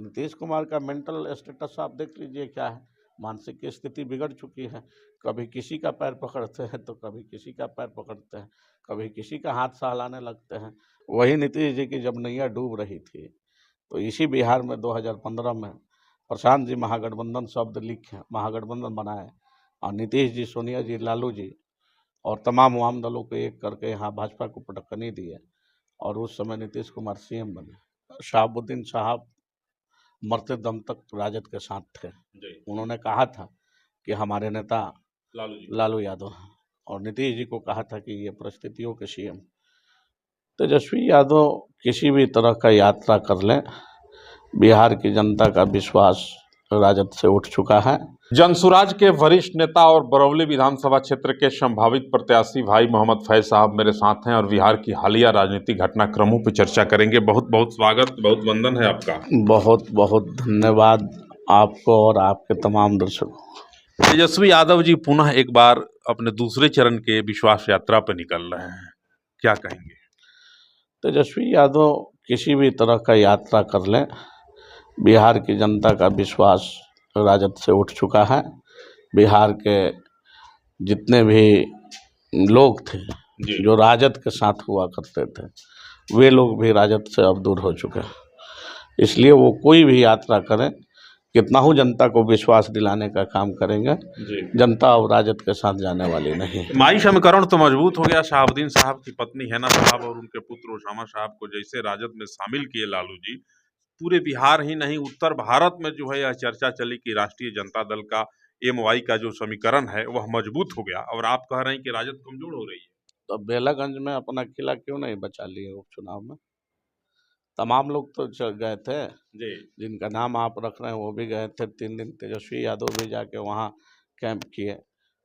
नीतीश कुमार का mental status आप देख लीजिए क्या है, मानसिक स्थिति बिगड़ चुकी है। कभी किसी का पैर पकड़ते हैं तो कभी किसी का पैर पकड़ते हैं, कभी किसी का हाथ सहलाने लगते हैं। वही नीतीश जी की जब नैया डूब रही थी तो इसी बिहार में 2015 में प्रशांत जी महागठबंधन शब्द लिखे, महागठबंधन बनाए और नीतीश जी, सोनिया जी, लालू जी और तमाम वाम दलों को एक करके यहाँ भाजपा को पटकनी दिए और उस समय नीतीश कुमार सीएम बने। शहाबुद्दीन साहब मरते दम तक राजद के साथ थे। उन्होंने कहा था कि हमारे नेता लालू यादव हैं और नीतीश जी को कहा था कि ये परिस्थितियों के सीएम। तेजस्वी यादव किसी भी तरह का यात्रा कर लें, बिहार की जनता का विश्वास राजद से उठ चुका है। जनसुराज के वरिष्ठ नेता और बरौली विधानसभा क्षेत्र के संभावित प्रत्याशी भाई मोहम्मद फैज साहब मेरे साथ हैं और बिहार की हालिया राजनीतिक घटनाक्रमों पर चर्चा करेंगे। बहुत बहुत स्वागत, बहुत वंदन है आपका। बहुत बहुत धन्यवाद आपको और आपके तमाम दर्शकों। तेजस्वी यादव जी पुनः एक बार अपने दूसरे चरण के विश्वास यात्रा पर निकल रहे हैं, क्या कहेंगे? तेजस्वी यादव किसी भी तरह का यात्रा कर लें, बिहार की जनता का विश्वास राजद से उठ चुका है। बिहार के जितने भी लोग थे जो राजद के साथ हुआ करते थे, वे लोग भी राजद से अब दूर हो चुके हैं। इसलिए वो कोई भी यात्रा करें, कितना हो जनता को विश्वास दिलाने का काम करेंगे। जनता अब राजद के साथ जाने वाली नहीं। माई समीकरण तो मजबूत हो गया। शहाबुद्दीन साहब की पत्नी हैना साहब और उनके पुत्र ओसामा साहब को जैसे राजद में शामिल किए लालू जी, पूरे बिहार ही नहीं उत्तर भारत में जो है यह चर्चा चली कि राष्ट्रीय जनता दल का एमवाई का जो समीकरण है वह मजबूत हो गया और आप कह रहे हैं कि राजद कमजोर हो रही है। तो बेलागंज में अपना किला क्यों नहीं बचा लिए उपचुनाव में? तमाम लोग तो गए थे जी, जिनका नाम आप रख रहे हैं, वो भी गए थे। 3 दिन तेजस्वी यादव भी जाके वहाँ कैंप किए।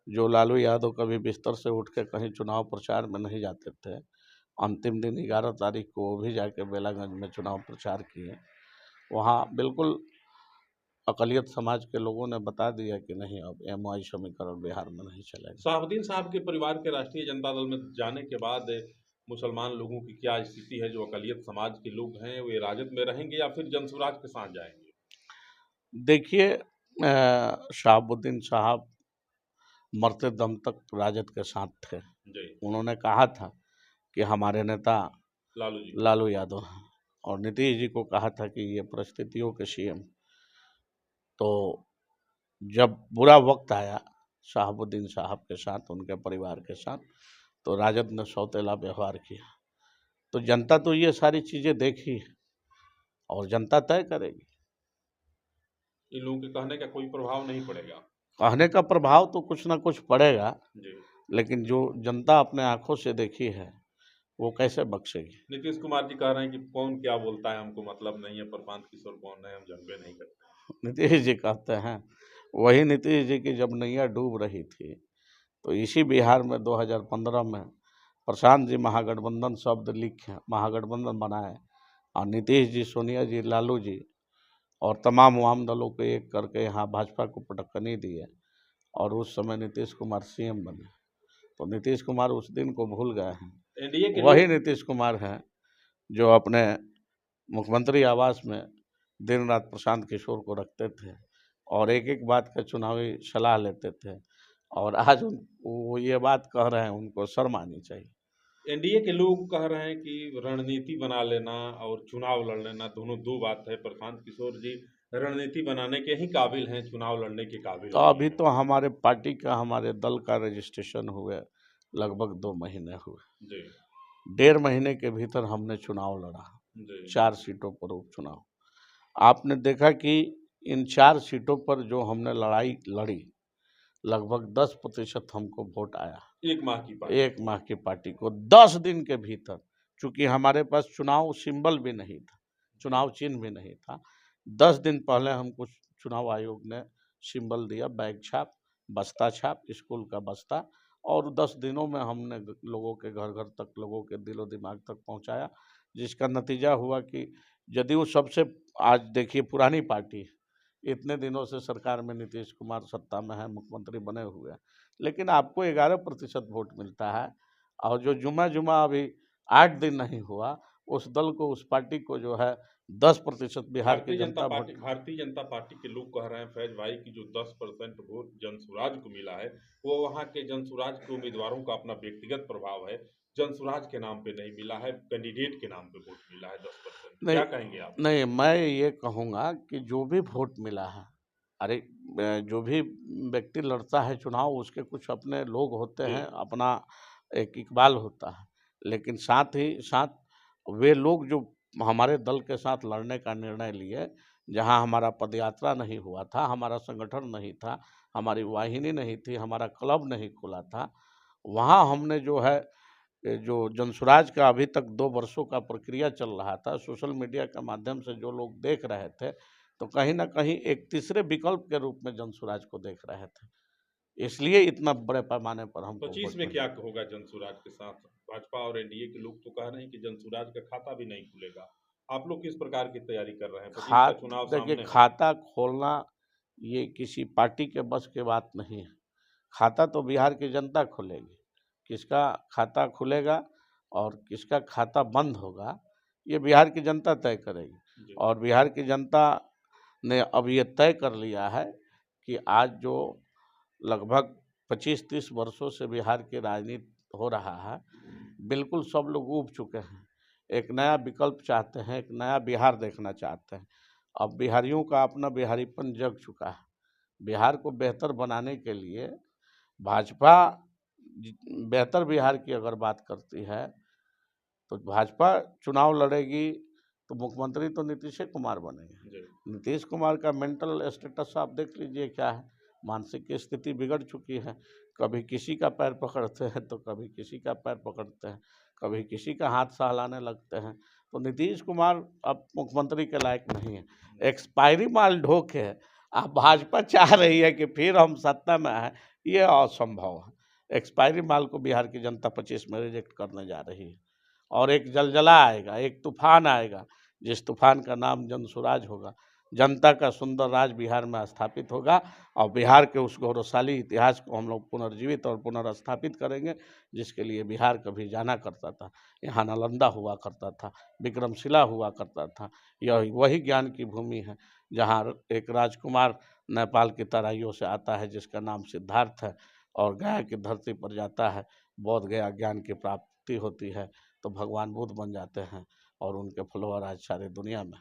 जो लालू यादव कभी बिस्तर से उठ के कहीं चुनाव प्रचार में नहीं जाते थे, अंतिम दिन 11 तारीख को वो भी जाके बेलागंज में चुनाव प्रचार किए। वहाँ बिल्कुल अकलियत समाज के लोगों ने बता दिया कि नहीं, अब एमवाई समीकरण बिहार में नहीं चलेगा। शहाबुद्दीन साहब के परिवार के राष्ट्रीय जनता दल में जाने के बाद मुसलमान लोगों की क्या स्थिति है? जो अकलियत समाज के लोग हैं वे राजद में रहेंगे या फिर जनसुराज के साथ जाएंगे? देखिए, शहाबुद्दीन साहब मरते दम तक राजद के साथ थे। उन्होंने कहा था कि हमारे नेता लालू यादव हैं और नीतीश जी को कहा था कि ये परिस्थितियों के सीएम। तो जब बुरा वक्त आया शहाबुद्दीन साहब के साथ, उनके परिवार के साथ, तो राजद ने सौतेला व्यवहार किया। तो जनता तो ये सारी चीज़ें देखी और जनता तय करेगी। इन लोगों के कहने का कोई प्रभाव नहीं पड़ेगा? कहने का प्रभाव तो कुछ ना कुछ पड़ेगा, लेकिन जो जनता अपने आंखों से देखी है वो कैसे बख्शेगी। नीतीश कुमार जी कह रहे हैं कि कौन क्या बोलता है हमको मतलब नहीं है, प्रशांत किशोर कौन है हम जानबे नहीं करते। नीतीश जी कहते हैं, वही नीतीश जी की जब नैया डूब रही थी तो इसी बिहार में 2015 में प्रशांत जी महागठबंधन शब्द लिखे, महागठबंधन बनाए और नीतीश जी, सोनिया जी, लालू जी और तमाम वाम दलों को एक करके यहाँ भाजपा को पटकनी दिए और उस समय नीतीश कुमार सीएम बने। तो नीतीश कुमार उस दिन को भूल गए हैं। वही नीतीश कुमार हैं जो अपने मुख्यमंत्री आवास में दिन रात प्रशांत किशोर को रखते थे और एक एक बात का चुनावी सलाह लेते थे, और आज वो ये बात कह रहे हैं, उनको शर्म आनी चाहिए। एनडीए के लोग कह रहे हैं कि रणनीति बना लेना और चुनाव लड़ लेना दोनों दो बात है। प्रशांत किशोर जी रणनीति बनाने के ही काबिल हैं, चुनाव लड़ने के काबिल तो अभी तो हमारे पार्टी का, हमारे दल का रजिस्ट्रेशन हुए लगभग 2 महीने हुए। 1.5 महीने के भीतर हमने चुनाव लड़ा, 4 सीटों पर उपचुनाव। आपने देखा कि इन 4 सीटों पर जो हमने लड़ाई लड़ी, लगभग 10% हमको वोट आया। 1 माह की पार्टी को 10 दिन के भीतर, चूंकि हमारे पास चुनाव सिंबल भी नहीं था, चुनाव चिन्ह भी नहीं था। 10 दिन पहले हमको चुनाव आयोग ने सिंबल दिया, बैग छाप, बस्ता छाप, स्कूल का बस्ता, और 10 दिनों में हमने लोगों के घर घर तक, लोगों के दिलो दिमाग तक पहुंचाया, जिसका नतीजा हुआ कि जदयू सबसे, आज देखिए पुरानी पार्टी, इतने दिनों से सरकार में नीतीश कुमार सत्ता में है, मुख्यमंत्री बने हुए हैं, लेकिन आपको 11% वोट मिलता है। और जो जुमा जुमा अभी 8 दिन नहीं हुआ उस दल को, उस पार्टी को जो है 10% बिहार की जनता वोट। भारतीय जनता पार्टी के लोग कह रहे हैं फैज भाई की जो 10% वोट जनसुराज को मिला है वो वहां के जनसुराज के उम्मीदवारों का अपना व्यक्तिगत प्रभाव है, जनसुराज के नाम पे नहीं मिला है, कैंडिडेट के नाम पे वोट मिला है 10%। नहीं, क्या कहेंगे आप? नहीं, मैं ये कहूँगा कि जो भी वोट मिला है, अरे जो भी व्यक्ति लड़ता है चुनाव, उसके कुछ अपने लोग होते जी। हैं, अपना एक इकबाल होता है। लेकिन साथ ही साथ वे लोग जो हमारे दल के साथ लड़ने का निर्णय लिए, जहाँ हमारा पदयात्रा नहीं हुआ था, हमारा संगठन नहीं था, हमारी वाहिनी नहीं थी, हमारा क्लब नहीं खुला था, वहाँ हमने जो है जो जनसुराज का अभी तक 2 वर्षों का प्रक्रिया चल रहा था, सोशल मीडिया के माध्यम से जो लोग देख रहे थे, तो कहीं न कहीं एक तीसरे विकल्प के रूप में जनसुराज को देख रहे थे। इसलिए इतना बड़े पैमाने पर हमको 25 वोट में मिला। क्या होगा जनसुराज के साथ? भाजपा और एनडीए के लोग तो कह रहे हैं कि जनसुराज का खाता भी नहीं खुलेगा। आप लोग किस प्रकार की तैयारी कर रहे हैं? 25 का चुनाव देखिए, सामने है। खाता खोलना ये किसी पार्टी के बस की बात नहीं है। खाता तो बिहार की जनता खोलेगी। किसका खाता खुलेगा और किसका खाता बंद होगा, ये बिहार की जनता तय करेगी। जी। और बिहार की जनता ने अब ये तय कर लिया है कि आज जो लगभग 25-30 वर्षों से बिहार की राजनीति हो रहा है, बिल्कुल सब लोग ऊब चुके हैं। एक नया विकल्प चाहते हैं, एक नया बिहार देखना चाहते हैं। अब बिहारियों का अपना बिहारीपन जग चुका है। बिहार को बेहतर बनाने के लिए भाजपा बेहतर बिहार की अगर बात करती है, तो भाजपा चुनाव लड़ेगी तो मुख्यमंत्री तो नीतीश कुमार बनेंगे। जी। नीतीश कुमार का मेंटल स्टेटस आप देख लीजिए क्या है, मानसिक स्थिति बिगड़ चुकी है। कभी किसी का पैर पकड़ते हैं तो कभी किसी का पैर पकड़ते हैं, कभी किसी का हाथ सहलाने लगते हैं। तो नीतीश कुमार अब मुख्यमंत्री के लायक नहीं है। एक्सपायरी माल ढो के अब भाजपा चाह रही है कि फिर हम सत्ता में आए, ये असंभव है। एक्सपायरी माल को बिहार की जनता 25 में रिजेक्ट करने जा रही है। और एक ज़लज़ला आएगा, एक तूफ़ान आएगा, जिस तूफ़ान का नाम जनसुराज होगा। जनता का सुंदर राज बिहार में स्थापित होगा और बिहार के उस गौरवशाली इतिहास को हम लोग पुनर्जीवित और पुनर्स्थापित करेंगे, जिसके लिए बिहार कभी जाना करता था। यहाँ नालंदा हुआ करता था, विक्रमशिला हुआ करता था। यह वही ज्ञान की भूमि है, जहाँ एक राजकुमार नेपाल की तराइयों से आता है, जिसका नाम सिद्धार्थ है, और गया की धरती पर जाता है, बोध गया ज्ञान की प्राप्ति होती है, तो भगवान बुद्ध बन जाते हैं और उनके फॉलोअर आज सारी दुनिया में।